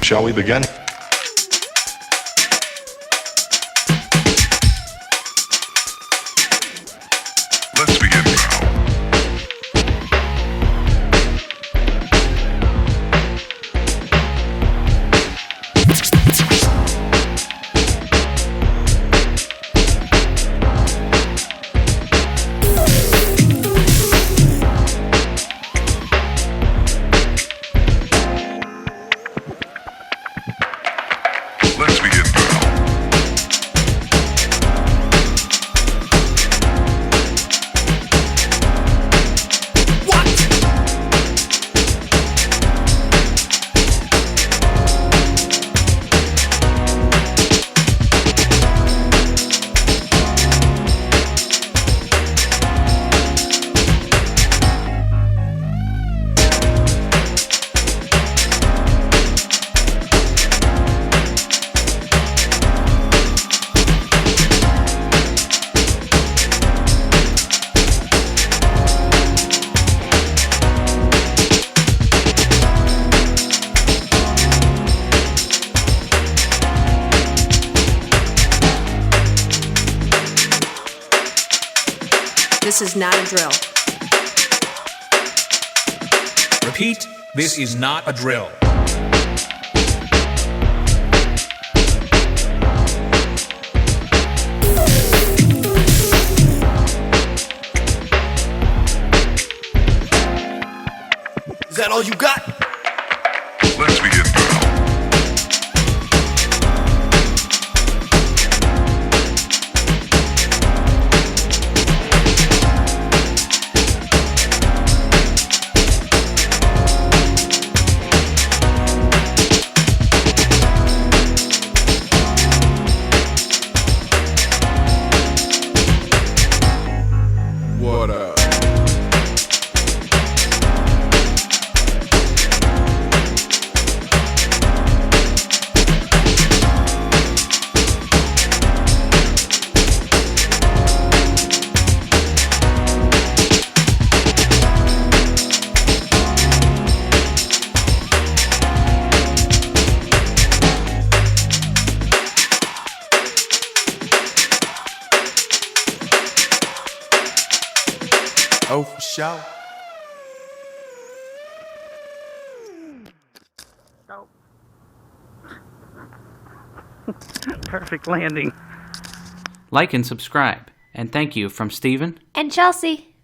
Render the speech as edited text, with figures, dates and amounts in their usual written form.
Shall we begin? Let's begin now. Let's begin now. This is not a drill. Repeat, this is not a drill. Is that all you got? Let's begin now. What up? Oh, for sure. Perfect landing. Like and subscribe. And thank you from Stephen And Chelsea.